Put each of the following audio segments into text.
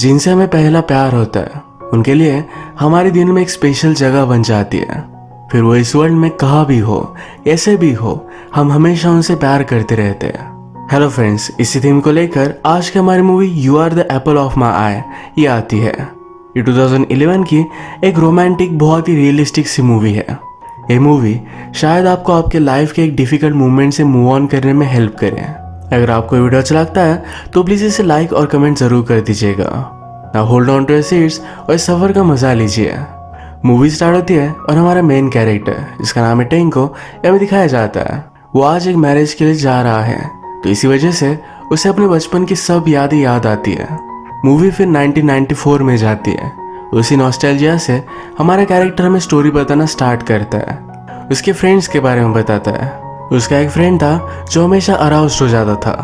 जिनसे हमें पहला प्यार होता है उनके लिए हमारे दिल में एक स्पेशल जगह बन जाती है। फिर वो इस वर्ल्ड में कहाँ भी हो, ऐसे भी हो, हम हमेशा उनसे प्यार करते रहते हैं। हेलो फ्रेंड्स, इसी थीम को लेकर आज की हमारी movie you are the apple of my eye ये आती है। ये 2011 की एक रोमांटिक बहुत ही रियलिस्टिक सी मूवी है। ये मूवी शायद आपको आपके लाइफ के एक डिफिकल्ट मोमेंट से मूव ऑन करने में हेल्प करे। अगर आपको वीडियो अच्छा लगता है तो प्लीज़ इसे लाइक और कमेंट ज़रूर कर दीजिएगा। Now hold on to your seats और इस सफ़र का मज़ा लीजिए। मूवी स्टार्ट होती है और हमारा मेन कैरेक्टर जिसका नाम है टेंको हमें दिखाया जाता है। वो आज एक मैरिज के लिए जा रहा है, तो इसी वजह से उसे अपने बचपन की सब यादें याद आती है। मूवी फिर 1994 में जाती है। उसी नॉस्टैल्जिया से हमारा कैरेक्टर हमें स्टोरी बताना स्टार्ट करता है। उसके फ्रेंड्स के बारे में बताता है। उसका एक फ्रेंड था जो हमेशा अराउज्ड हो जाता था,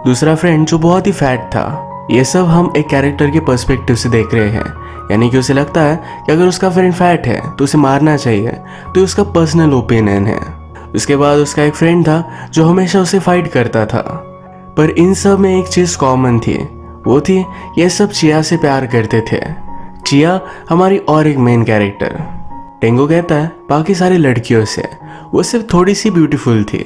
दूसरा फ्रेंड जो बहुत ही फैट था। ये सब हम एक कैरेक्टर के पर्सपेक्टिव से देख रहे हैं, यानी कि उसे लगता है कि अगर उसका फ्रेंड फैट है तो उसे मारना चाहिए, तो उसका पर्सनल ओपिनियन है। उसके बाद उसका एक फ्रेंड था जो हमेशा उसे फाइट करता था। पर इन सब में एक चीज़ कॉमन थी, वो थी ये सब चिया से प्यार करते थे। चिया हमारी और एक मेन कैरेक्टर। टेंगो कहता है बाकी सारी लड़कियों से वो सिर्फ थोड़ी सी ब्यूटीफुल थी।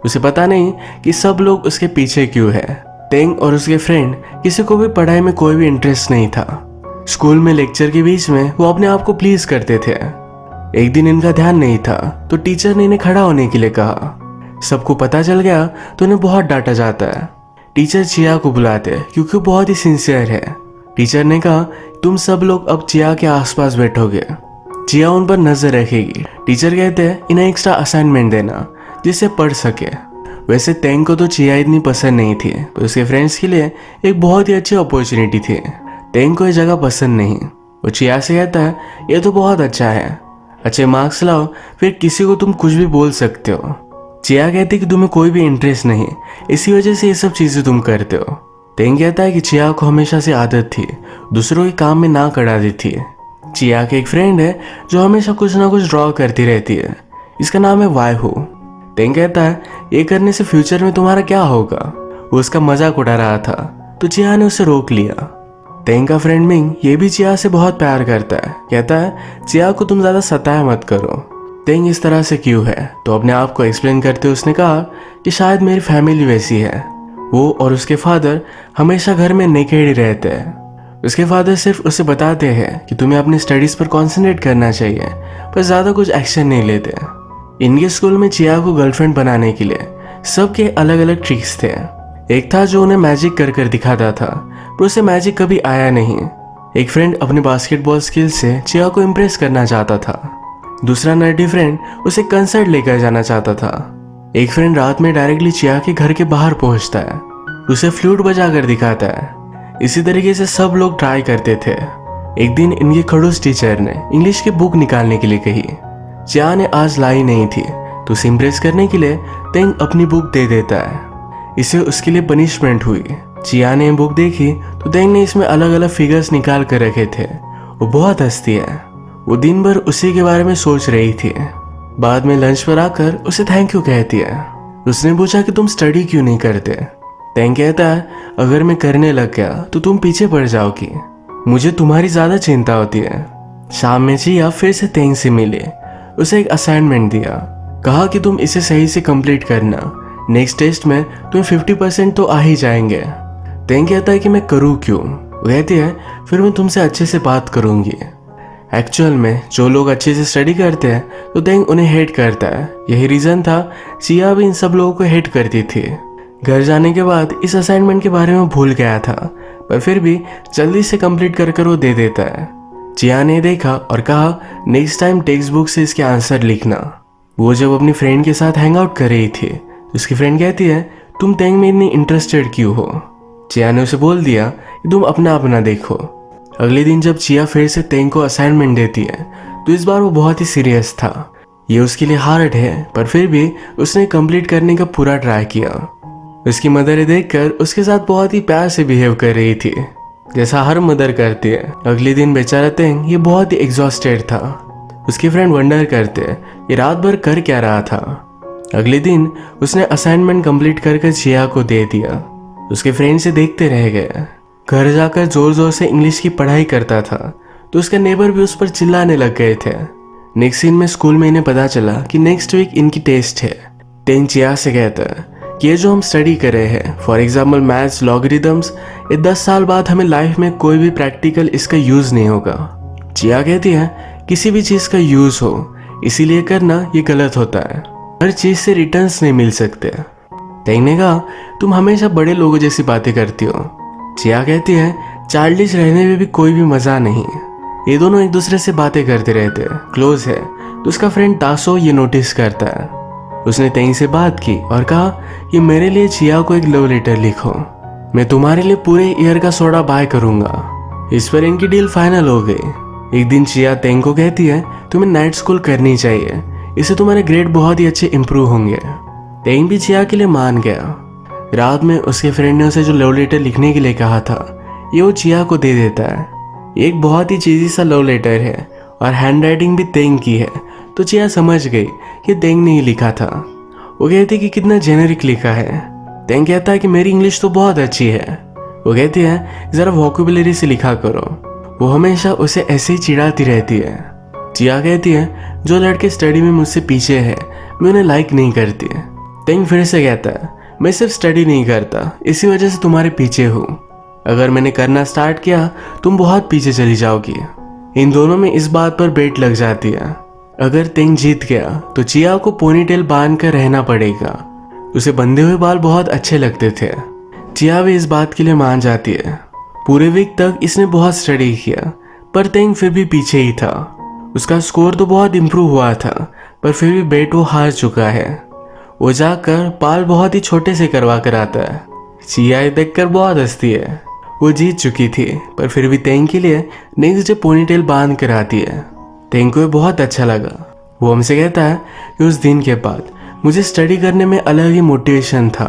उसे पता नहीं कि सब लोग उसके पीछे क्यों है। टेंग और उसके फ्रेंड किसी को भी पढ़ाई में कोई भी इंटरेस्ट नहीं था। स्कूल में लेक्चर के बीच में वो अपने आप को प्लीज करते थे। एक दिन इनका ध्यान नहीं था तो टीचर ने इन्हें खड़ा होने के लिए कहा। सबको पता चल गया तो उन्हें बहुत डांटा जाता है। टीचर चिया को बुलाते क्योंकि वो बहुत ही सिंसियर है। टीचर ने कहा तुम सब लोग अब चिया के आसपास बैठोगे, चिया उन पर नजर रखेगी। टीचर कहते हैं इन्हें एक्स्ट्रा असाइनमेंट देना जिससे पढ़ सके। वैसे टेंग को तो चिया इतनी पसंद नहीं थी, तो उसके फ्रेंड्स के लिए एक बहुत ही अच्छी अपॉर्चुनिटी थी। टेंग को ये जगह पसंद नहीं। वो चिया से कहता है ये तो बहुत अच्छा है, अच्छे मार्क्स लाओ फिर किसी को तुम कुछ भी बोल सकते हो। चिया कहती कि तुम्हें कोई भी इंटरेस्ट नहीं, इसी वजह से ये सब चीज़ें तुम करते हो। टेंग कहता है कि चिया को हमेशा से आदत थी दूसरों के काम में ना करा दी थी। चिया के एक फ्रेंड है जो हमेशा कुछ ना कुछ ड्रॉ करती रहती है, इसका नाम है वायहू। टेंग कहता है ये करने से फ्यूचर में तुम्हारा क्या होगा। वो उसका मजाक उड़ा रहा था तो चिया ने उसे रोक लिया। टेंग का फ्रेंड मिंग ये भी चिया से बहुत प्यार करता है। कहता है चिया को तुम ज़्यादा सताया मत करो। टेंग इस तरह से क्यों है तो अपने आप को एक्सप्लेन करते हुए उसने कहा कि शायद मेरी फैमिली वैसी है। वो और उसके फादर हमेशा घर में नेकेड ही रहते हैं। उसके फादर सिर्फ उसे बताते हैं कि तुम्हें अपनी स्टडीज़ पर कॉन्सेंट्रेट करना चाहिए, पर ज़्यादा कुछ एक्शन नहीं लेते। इनके स्कूल में चिया को गर्लफ्रेंड बनाने के लिए सबके अलग अलग ट्रिक्स थे। एक था जो उन्हें मैजिक कर कर दिखाता था, पर उसे मैजिक कभी आया नहीं। एक फ्रेंड अपने बास्केटबॉल स्किल से चिया को इम्प्रेस करना चाहता था। दूसरा नर्डी फ्रेंड उसे कंसर्ट लेकर जाना चाहता था। एक फ्रेंड रात में डायरेक्टली चिया के घर के बाहर पहुंचता है, उसे फ्लूट बजा कर दिखाता है। इसी तरीके से सब लोग ट्राई करते थे। एक दिन इनके खड़ूस टीचर ने इंग्लिश की बुक निकालने के लिए कही। चिया ने आज लाई नहीं थी, तो उसे इम्प्रेस करने के लिए टेंग अपनी बुक दे देता है। इसे उसके लिए पनिशमेंट हुई। चिया ने बुक देखी तो टेंग ने इसमें अलग अलग फिगर्स निकाल कर रखे थे। वो बहुत हंसती है। वो दिन भर उसी के बारे में सोच रही थी। बाद में लंच पर आकर उसे थैंक यू कहती है। उसने पूछा कि तुम स्टडी क्यों नहीं करते। टेंग कहता है अगर मैं करने लग गया तो तुम पीछे पड़ जाओगी, मुझे तुम्हारी ज़्यादा चिंता होती है। शाम में चिया फिर से टेंग से मिले, उसे एक असाइनमेंट दिया, कहा कि तुम इसे सही से कंप्लीट करना, नेक्स्ट टेस्ट में तुम्हें 50% तो आ ही जाएंगे। टेंग कहता है कि मैं करूँ क्यों। वो कहती है फिर मैं तुमसे अच्छे से बात करूँगी। एक्चुअल में जो लोग अच्छे से स्टडी करते हैं तो टेंग उन्हें हेट करता है। यही रीज़न था चिया भी इन सब लोगों को हेट करती थी। घर जाने के बाद इस असाइनमेंट के बारे में भूल गया था, पर फिर भी जल्दी से कंप्लीट कर वो दे देता है। चिया ने देखा और कहा नेक्स्ट टाइम टेक्स्ट बुक से इसके आंसर लिखना। वो जब अपनी फ्रेंड के साथ हैंग आउट कर रही थी, उसकी फ्रेंड कहती है तुम टेंग में इतनी इंटरेस्टेड क्यों हो। चिया ने उसे बोल दिया कि तुम अपना अपना देखो। अगले दिन जब चिया फिर से टेंग को असाइनमेंट देती है तो इस बार वो बहुत ही सीरियस था। ये उसके लिए हार्ड है, पर फिर भी उसने कंप्लीट करने का पूरा ट्राई किया। उसकी मदर देखकर उसके साथ बहुत ही प्यार से बिहेव कर रही थी, जैसा हर मदर करती है। अगले दिन बेचारा टेंग ये बहुत ही एग्जॉस्टेड था। उसके फ्रेंड वंडर करते ये रात भर कर क्या रहा था। अगले दिन उसने असाइनमेंट कंप्लीट कर चिया को दे दिया। उसके फ्रेंड से देखते रह गए। घर जाकर जोर जोर से इंग्लिश की पढ़ाई करता था तो उसके नेबर भी उस पर चिल्लाने लग गए थे। नेक्स्ट सीन में स्कूल में इन्हें पता चला कि नेक्स्ट वीक इनकी टेस्ट है। टेंग चिया से कहता है कि ये जो हम स्टडी कर रहे हैं, फॉर एग्जाम्पल मैथ्स, लॉगरिदम्स, ये 10 साल बाद हमें लाइफ में कोई भी प्रैक्टिकल इसका यूज नहीं होगा। चिया कहती है किसी भी चीज का यूज हो इसीलिए करना ये गलत होता है, हर चीज से रिटर्न्स नहीं मिल सकते। टेंग ने कहा तुम हमेशा बड़े लोगों जैसी बातें करती हो। चिया कहती है चाइल्डिश रहने में भी कोई भी मजा नहीं। ये दोनों एक दूसरे से बातें करते रहते हैं, क्लोज है। तो उसका फ्रेंड तासो ये नोटिस करता है। उसने टेंग से बात की और कहा कि मेरे लिए चिया को एक लव लेटर लिखो, मैं तुम्हारे लिए पूरे ईयर का सोडा बाय करूंगा। इस पर इनकी डील फाइनल हो गई। एक दिन चिया टेंग को कहती है तुम्हें नाइट स्कूल करनी चाहिए, इससे तुम्हारे ग्रेड बहुत ही अच्छे इंप्रूव होंगे। टेंग भी चिया के लिए मान गया। रात में उसके फ्रेंड ने उसे जो लव लेटर लिखने के लिए कहा था ये वो चिया को दे देता है। एक बहुत ही चीजी सा लव लेटर है और हैंड राइटिंग भी टेंग की है, तो चिया समझ गई कि टेंग ने ही लिखा था। वो कहती कि कितना जेनेरिक लिखा है। टेंग कहता है कि मेरी इंग्लिश तो बहुत अच्छी है। वो कहती है जरा वोकेबुलरी से लिखा करो। वो हमेशा उसे ऐसे ही चिढ़ाती रहती है। चिया कहती है जो लड़के स्टडी में मुझसे पीछे है मैं उन्हें लाइक नहीं करती। टेंग फिर से कहता है मैं सिर्फ स्टडी नहीं करता, इसी वजह से तुम्हारे पीछे हूँ। अगर मैंने करना स्टार्ट किया तुम बहुत पीछे चली जाओगी। इन दोनों में इस बात पर बेट लग जाती है। अगर टेंग जीत गया तो चिया को पोनीटेल बांध कर रहना पड़ेगा। उसे बंधे हुए बाल बहुत अच्छे लगते थे। चिया भी इस बात के लिए मान जाती है। पूरे वीक तक इसने बहुत स्टडी किया पर टेंग फिर भी पीछे ही था। उसका स्कोर तो बहुत इम्प्रूव हुआ था पर फिर भी बेट वो हार चुका है। वो जाकर बाल बहुत ही छोटे से करवा कर आता है। चिया ये देखकर बहुत हंसती है। वो जीत चुकी थी पर फिर भी टेंग के लिए नेक्स्ट डे पोनीटेल बांध कर आती है। टेंग को बहुत अच्छा लगा। वो हमसे कहता है कि उस दिन के बाद मुझे स्टडी करने में अलग ही मोटिवेशन था।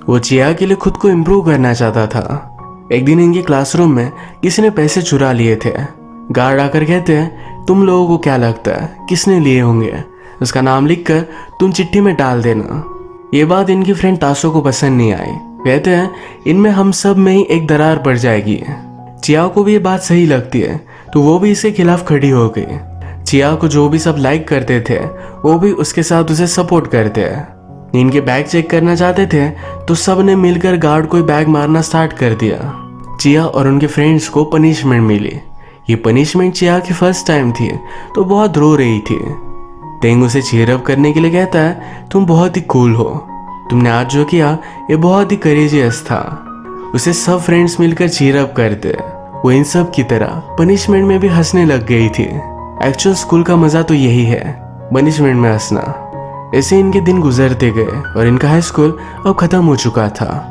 वो चिया के लिए खुद को इम्प्रूव करना चाहता था। एक दिन इनके क्लासरूम में किसी ने पैसे चुरा लिए थे। गार्ड आकर कहते हैं तुम लोगों को क्या लगता है किसने लिए होंगे, उसका नाम लिखकर तुम चिट्ठी में डाल देना। ये बात इनकी फ्रेंड तासो को पसंद नहीं आई। कहते हैं इनमें हम सब में ही एक दरार पड़ जाएगी। चिया को भी ये बात सही लगती है तो वो भी इसके खिलाफ खड़ी हो गई। चिया को जो भी सब लाइक करते थे वो भी उसके साथ उसे सपोर्ट करते हैं। इनके बैग चेक करना चाहते थे तो सब ने मिलकर गार्ड को बैग मारना स्टार्ट कर दिया। चिया और उनके फ्रेंड्स को पनिशमेंट मिली। ये पनिशमेंट चिया की फर्स्ट टाइम थी तो बहुत रो रही थी। टेंग उसे चीयर अप करने के लिए कहता है तुम बहुत ही कूल हो, तुमने आज जो किया ये बहुत ही करेजियस था। उसे सब फ्रेंड्स मिलकर चीयर अप करते। वो इन सब की तरह पनिशमेंट में भी हंसने लग गई थी। एक्चुअल स्कूल का मजा तो यही है, पनिशमेंट में हंसना। ऐसे इनके दिन गुजरते गए और इनका हाई स्कूल अब खत्म हो चुका था।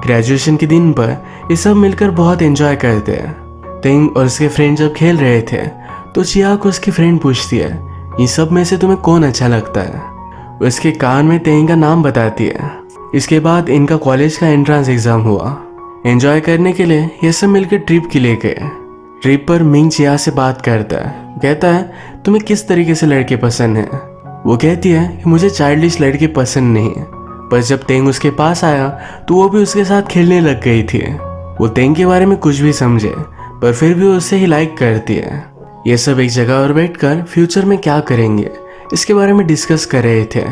ग्रेजुएशन के दिन पर ये सब मिलकर बहुत एंजॉय करते हैं। टेंग और उसके फ्रेंड जब खेल रहे थे तो चिया को उसकी फ्रेंड पूछती है इन सब में से तुम्हें कौन अच्छा लगता है। उसके कान में टेंग का नाम बताती है। इसके बाद इनका कॉलेज का एंट्रेंस एग्जाम हुआ। एंजॉय करने के लिए ये सब मिलकर ट्रिप के लिए गए। ट्रिप पर मिंग चिया से बात करता है। कहता है तुम्हें किस तरीके से लड़के पसंद हैं। वो कहती है कि मुझे चाइल्डिश लड़के पसंद नहीं। पर जब टेंग उसके पास आया तो वो भी उसके साथ खेलने लग गई थी। वो टेंग के बारे में कुछ भी समझे पर फिर भी उसे ही लाइक करती है। ये सब एक जगह पर बैठकर फ्यूचर में क्या करेंगे इसके बारे में डिस्कस कर रहे थे।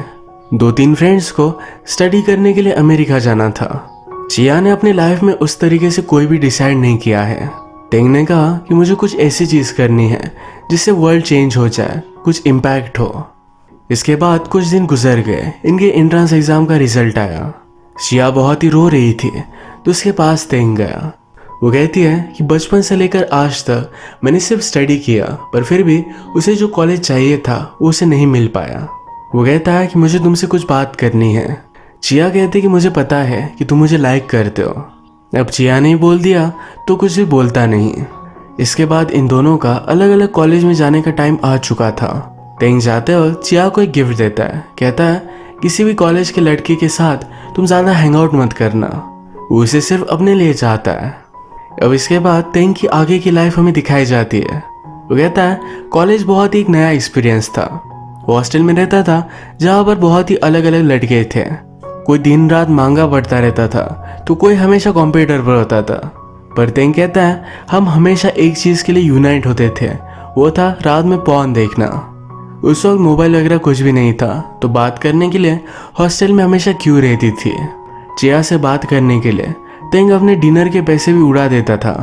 2-3 फ्रेंड्स को स्टडी करने के लिए अमेरिका जाना था। चिया ने अपनी लाइफ में उस तरीके से कोई भी डिसाइड नहीं किया है। टेंग ने कहा कि मुझे कुछ ऐसी चीज करनी है जिससे वर्ल्ड चेंज हो जाए, कुछ इम्पैक्ट हो। इसके बाद कुछ दिन गुजर गए। इनके एंट्रेंस एग्जाम का रिजल्ट आया। चिया बहुत ही रो रही थी तो उसके पास टेंग गया। वो कहती है कि बचपन से लेकर आज तक मैंने सिर्फ स्टडी किया पर फिर भी उसे जो कॉलेज चाहिए था वो उसे नहीं मिल पाया। वो कहता है कि मुझे तुमसे कुछ बात करनी है। चिया कहती कि मुझे पता है कि तुम मुझे लाइक करते हो। अब चिया ने बोल दिया तो कुछ भी बोलता नहीं। इसके बाद इन दोनों का अलग अलग कॉलेज में जाने का टाइम आ चुका था। टेंग जाते वक्त चिया को एक गिफ्ट देता है। कहता है किसी भी कॉलेज के लड़के के साथ तुम ज़्यादा हैंग आउट मत करना, वो उसे सिर्फ अपने लिए चाहता है। अब इसके बाद टेंग की आगे की लाइफ हमें दिखाई जाती है। वो कहता है कॉलेज बहुत ही एक नया एक्सपीरियंस था। वो हॉस्टल में रहता था जहाँ पर बहुत ही अलग अलग लड़के थे। कोई दिन रात मांगा पढ़ता रहता था तो कोई हमेशा कंप्यूटर पर होता था। पर तेंग कहता है हम हमेशा एक चीज के लिए यूनाइट होते थे, वो था रात में पॉर्न देखना। उस वक्त मोबाइल वगैरह कुछ भी नहीं था, तो बात करने के लिए हॉस्टल में हमेशा क्यों रहती थी। चिया से बात करने के लिए तेंग अपने डिनर के पैसे भी उड़ा देता था।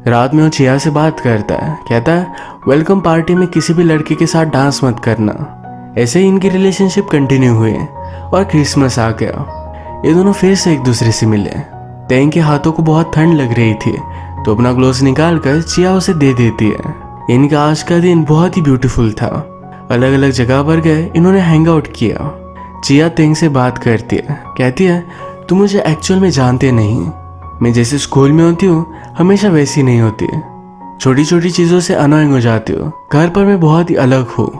रात में वो चिया से बात करता है, कहता है वेलकम पार्टी में किसी भी लड़के के साथ डांस मत करना। ऐसे ही इनकी रिलेशनशिप कंटिन्यू हुई और क्रिसमस आ गया। ये दोनों फिर से एक दूसरे से मिले। तेंग के हाथों को बहुत ठंड लग रही थी, तो अपना ग्लोव्स निकाल कर चिया उसे दे देती है। इनका आज का दिन बहुत ही ब्यूटीफुल था। अलग अलग जगह पर गए, इन्होंने हैंग आउट किया। चिया तेंग से बात करती है, कहती है तुम मुझे एक्चुअल में जानते नहीं, मैं जैसे स्कूल में होती हूँ हमेशा वैसी नहीं होती। छोटी छोटी चीज़ों से अनोइंग हो जाती हो, घर पर मैं बहुत ही अलग हूँ।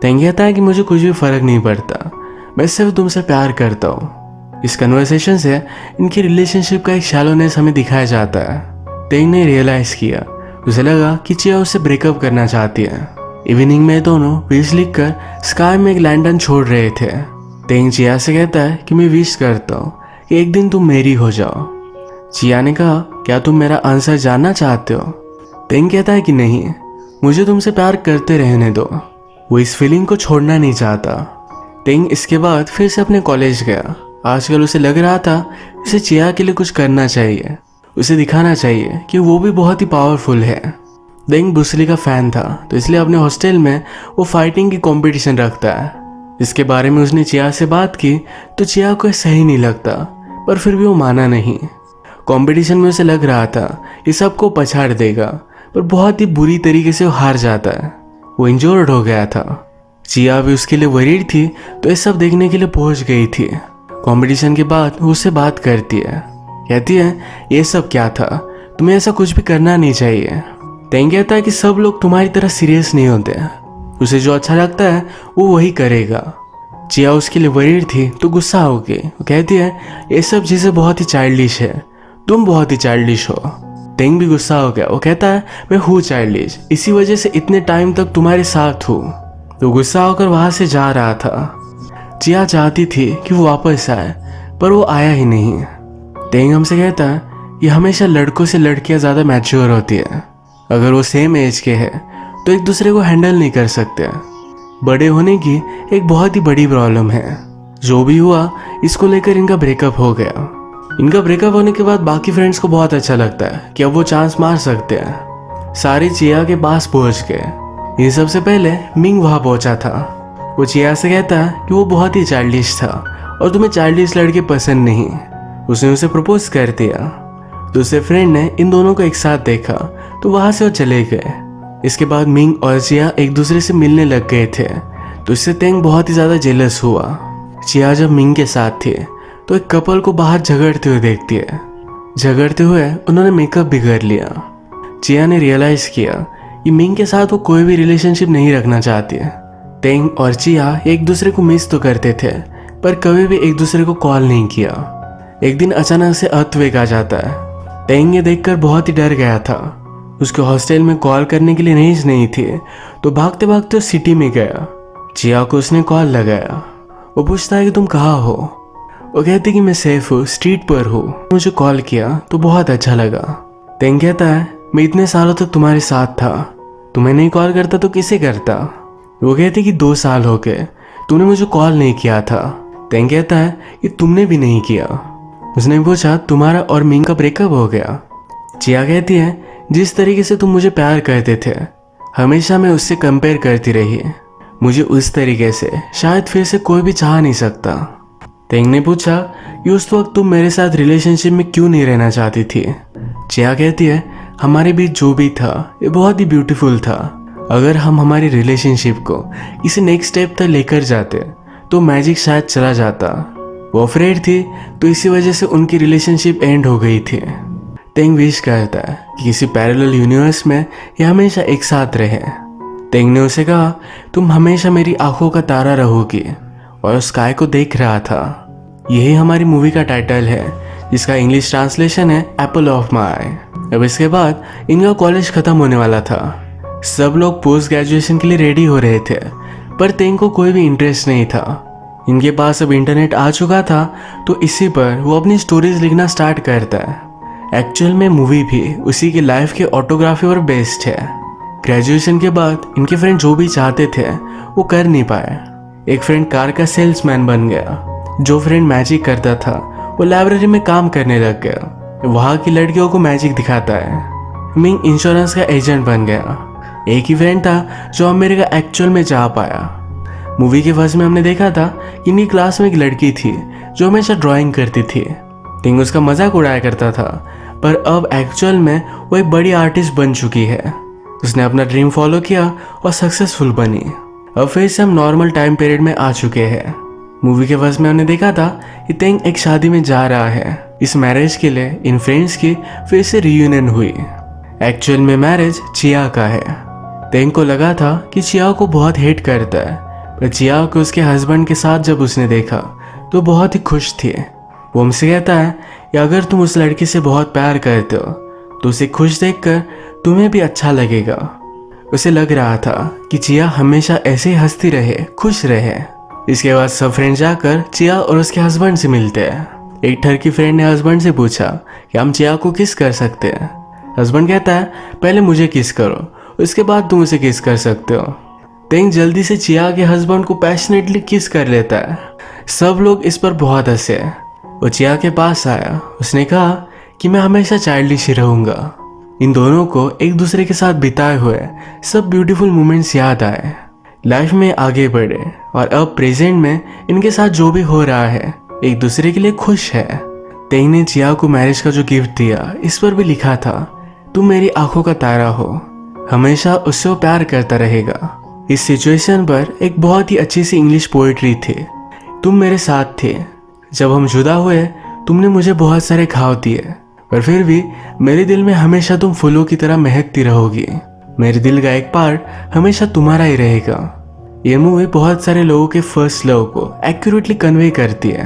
तेंग कहता है कि मुझे कुछ भी फर्क नहीं पड़ता, मैं सिर्फ तुमसे प्यार करता हूँ। इस कन्वर्सेशन से इनकी रिलेशनशिप का एक शैलोनेस हमें दिखाया जाता है। तेंग ने रियलाइज किया, उसे लगा कि चिया उससे ब्रेकअप करना चाहती है। इवनिंग में दोनों विश लिखकर स्काई में एक लैंटर्न छोड़ रहे थे। तेंग चिया से कहता है कि मैं विश करता हूँ कि एक दिन तुम मेरी हो जाओ। चिया ने कहा क्या तुम मेरा आंसर जानना चाहते हो। तेंग कहता है कि नहीं, मुझे तुमसे प्यार करते रहने दो। वो इस फीलिंग को छोड़ना नहीं चाहता। तेंग इसके बाद फिर से अपने कॉलेज गया। आजकल उसे लग रहा था उसे चिया के लिए कुछ करना चाहिए, उसे दिखाना चाहिए कि वो भी बहुत ही पावरफुल है। तेंग ब्रूस का फैन था, तो इसलिए अपने हॉस्टल में वो फाइटिंग की कंपटीशन रखता है। इसके बारे में उसने चिया से बात की तो चिया को सही नहीं लगता, पर फिर भी वो माना नहीं। कंपटीशन में उसे लग रहा था ये सबको पछाड़ देगा, पर बहुत ही बुरी तरीके से वो हार जाता है। वो इंजर्ड हो गया था। चिया भी उसके लिए वरीड थी, तो ये सब देखने के लिए पहुंच गई थी। कंपटीशन के बाद वो उससे बात करती है, कहती है ये सब क्या था, तुम्हें ऐसा कुछ भी करना नहीं चाहिए। तेंग कहता है कि सब लोग तुम्हारी तरह सीरियस नहीं होते, उसे जो अच्छा लगता है वो वही करेगा। चिया उसके लिए वरीड थी, तो गुस्सा हो गई। वो कहती है ये सब चीज़ें बहुत ही चाइल्डिश है, तुम बहुत ही चाइल्डिश हो। तेंग भी गुस्सा हो गया। वो कहता है मैं हूँ चाइल्डिश, इसी वजह से इतने टाइम तक तुम्हारे साथ हूँ। तो गुस्सा होकर वहाँ से जा रहा था। चिया चाहती थी कि वो वापस आए, पर वो आया ही नहीं। तेंग हमसे कहता है कि हमेशा लड़कों से लड़कियां ज़्यादा मैच्योर होती है। अगर वो सेम एज के हैं तो एक दूसरे को हैंडल नहीं कर सकते। बड़े होने की एक बहुत ही बड़ी प्रॉब्लम है। जो भी हुआ इसको लेकर इनका ब्रेकअप हो गया। इनका ब्रेकअप होने के बाद बाकी फ्रेंड्स को बहुत अच्छा लगता है कि अब वो चांस मार सकते हैं। सारे चिया के पास पहुंच गए। इन सबसे पहले मिंग वहां पहुंचा था। वो चिया से कहता है कि वो बहुत ही चाइल्डिश था और तुम्हें चाइल्डिश लड़के पसंद नहीं। उसने उसे प्रपोज कर दिया। दूसरे फ्रेंड ने इन दोनों को एक साथ देखा, तो वहां से वो चले गए। इसके बाद मिंग और चिया एक दूसरे से मिलने लग गए थे, तो इससे तेंग बहुत ही ज्यादा जेलस हुआ। चिया जब मिंग के साथ थे तो एक कपल को बाहर झगड़ते हुए देखती है। झगड़ते हुए उन्होंने मेकअप भी कर लिया। चिया ने रियलाइज किया कि मिंग के साथ वो कोई भी रिलेशनशिप नहीं रखना चाहती है। तेंग और चिया एक दूसरे को मिस तो करते थे, पर कभी भी एक दूसरे को कॉल नहीं किया। एक दिन अचानक से अर्थक्वेक आ जाता है। तेंग ये देखकर बहुत ही डर गया था। उसके हॉस्टल में कॉल करने के लिए रेंज नहीं थी, तो भागते भागते सिटी में गया। चिया को उसने कॉल लगाया। वो पूछता है कि तुम कहाँ हो। वो कहती कि मैं सेफ हूँ, स्ट्रीट पर हूँ। मुझे कॉल किया तो बहुत अच्छा लगा। तेंग कहता है मैं इतने सालों तक तुम्हारे साथ था, तुम्हें नहीं कॉल करता तो किसे करता। वो कहती कि 2 साल हो गए तूने मुझे कॉल नहीं किया था। तेंग कहता है कि तुमने भी नहीं किया। उसने पूछा तुम्हारा और मिंग का ब्रेकअप हो गया। चिया कहती है जिस तरीके से तुम मुझे प्यार करते थे हमेशा मैं उससे कंपेयर करती रही। मुझे उस तरीके से शायद फिर से कोई भी चाह नहीं सकता। तेंग ने पूछा कि उस वक्त तुम मेरे साथ रिलेशनशिप में क्यों नहीं रहना चाहती थी। चिया कहती है हमारे बीच जो भी था ये बहुत ही ब्यूटीफुल था। अगर हम हमारी रिलेशनशिप को किसी नेक्स्ट स्टेप तक लेकर जाते तो मैजिक शायद चला जाता। वो अफ्रेड थी, तो इसी वजह से उनकी रिलेशनशिप एंड हो गई थी। तेंग विश करता है कि किसी पैरेलल यूनिवर्स में ये हमेशा एक साथ रहे। तेंग ने उसे कहा तुम हमेशा मेरी आंखों का तारा रहोगी, और स्काई को देख रहा था। यही हमारी मूवी का टाइटल है, जिसका इंग्लिश ट्रांसलेशन है एप्पल ऑफ माई आई। अब इसके बाद इनका कॉलेज खत्म होने वाला था। सब लोग पोस्ट ग्रेजुएशन के लिए रेडी हो रहे थे, पर तेंग को कोई भी इंटरेस्ट नहीं था। इनके पास अब इंटरनेट आ चुका था, तो इसी पर वो अपनी स्टोरीज लिखना स्टार्ट करता है। एक्चुअल में मूवी भी उसी की लाइफ के ऑटोग्राफी पर बेस्ड है। ग्रेजुएशन के बाद इनके फ्रेंड जो भी चाहते थे वो कर नहीं पाए। एक फ्रेंड कार का सेल्समैन बन गया, जो फ्रेंड मैजिक करता था वो लाइब्रेरी में काम करने लग गया, वहाँ की लड़कियों को मैजिक दिखाता है। मिंग इंश्योरेंस का एजेंट बन गया। एक ही फ्रेंड था जो अमेरिका एक्चुअल में जा पाया। मूवी के फर्स्ट में हमने देखा था कि इनकी क्लास में एक लड़की थी जो हमेशा ड्राइंग करती थी। टिंग उसका मजाक उड़ाया करता था, पर अब एक्चुअल में वो एक बड़ी आर्टिस्ट बन चुकी है। उसने अपना ड्रीम फॉलो किया और सक्सेसफुल बनी। अब फिर से हम नॉर्मल टाइम पीरियड में आ चुके हैं। मूवी के फर्स्ट में हमने देखा था कि टिंग एक शादी में जा रहा है। इस मैरिज के लिए इन फ्रेंड्स की फिर से रियूनियन हुई। एक्चुअल में मैरिज चिया का है। टिंग को लगा था कि चिया को बहुत हेट करता है, पर चिया को उसके हस्बैंड के साथ जब उसने देखा तो बहुत ही खुश थी। वो हमसे कहता है कि अगर तुम उस लड़की से बहुत प्यार करते हो तो उसे खुश देखकर तुम्हें भी अच्छा लगेगा। उसे लग रहा था कि चिया हमेशा ऐसे ही हंसती रहे, खुश रहे। इसके बाद सब फ्रेंड जाकर चिया और उसके हस्बैंड से मिलते हैं। एक टर्की फ्रेंड ने हस्बैंड से पूछा कि हम चिया को किस कर सकते हैं। हस्बैंड कहता है पहले मुझे किस करो, उसके बाद तुम उसे किस कर सकते हो। टिंग जल्दी से चिया के हस्बैंड को पैशनेटली किस कर लेता है। सब लोग इस पर बहुत हंसे। वो चिया के पास आया, उसने कहा कि मैं हमेशा चाइल्डिश ही रहूंगा। इन दोनों को एक दूसरे के साथ बिताए हुए सब ब्यूटीफुल मोमेंट्स याद आए। लाइफ में आगे बढ़े और अब प्रेजेंट में इनके साथ जो भी हो रहा है एक दूसरे के लिए खुश है। टिंग ने चिया को मैरिज का जो गिफ्ट दिया इस पर भी लिखा था, तुम मेरी आंखों का तारा हो, हमेशा उससे वो प्यार करता रहेगा। इस सिचुएशन पर एक बहुत ही अच्छी सी इंग्लिश पोएट्री थी। तुम मेरे साथ थे, जब हम जुदा हुए तुमने मुझे बहुत सारे घाव दिए, पर फिर भी मेरे दिल में हमेशा तुम फूलों की तरह महकती रहोगी। मेरे दिल का एक पार्ट हमेशा तुम्हारा ही रहेगा। ये मूवी बहुत सारे लोगों के फर्स्ट लव को एक्यूरेटली कन्वे करती है।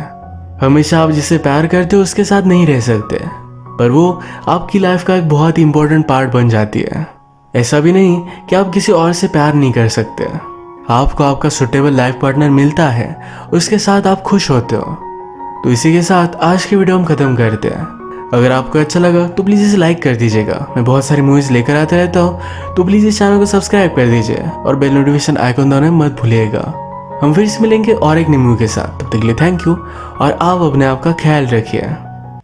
हमेशा आप जिससे प्यार करते हो उसके साथ नहीं रह सकते, पर वो आपकी लाइफ का एक बहुत ही इंपॉर्टेंट पार्ट बन जाती है। ऐसा भी नहीं कि आप किसी और से प्यार नहीं कर सकते। आपको आपका सुटेबल लाइफ पार्टनर मिलता है, उसके साथ आप खुश होते हो। तो इसी के साथ आज की वीडियो हम खत्म करते हैं। अगर आपको अच्छा लगा तो प्लीज़ इसे लाइक कर दीजिएगा। मैं बहुत सारी मूवीज़ लेकर आता रहता हूँ, तो प्लीज़ इस चैनल को सब्सक्राइब कर दीजिए और बेल नोटिफिकेशन आइकन दबाना मत भूलिएगा। हम फिर से मिलेंगे और एक नई मूवी के साथ। तब तक के लिए थैंक यू और आप अपने आप का ख्याल रखिए।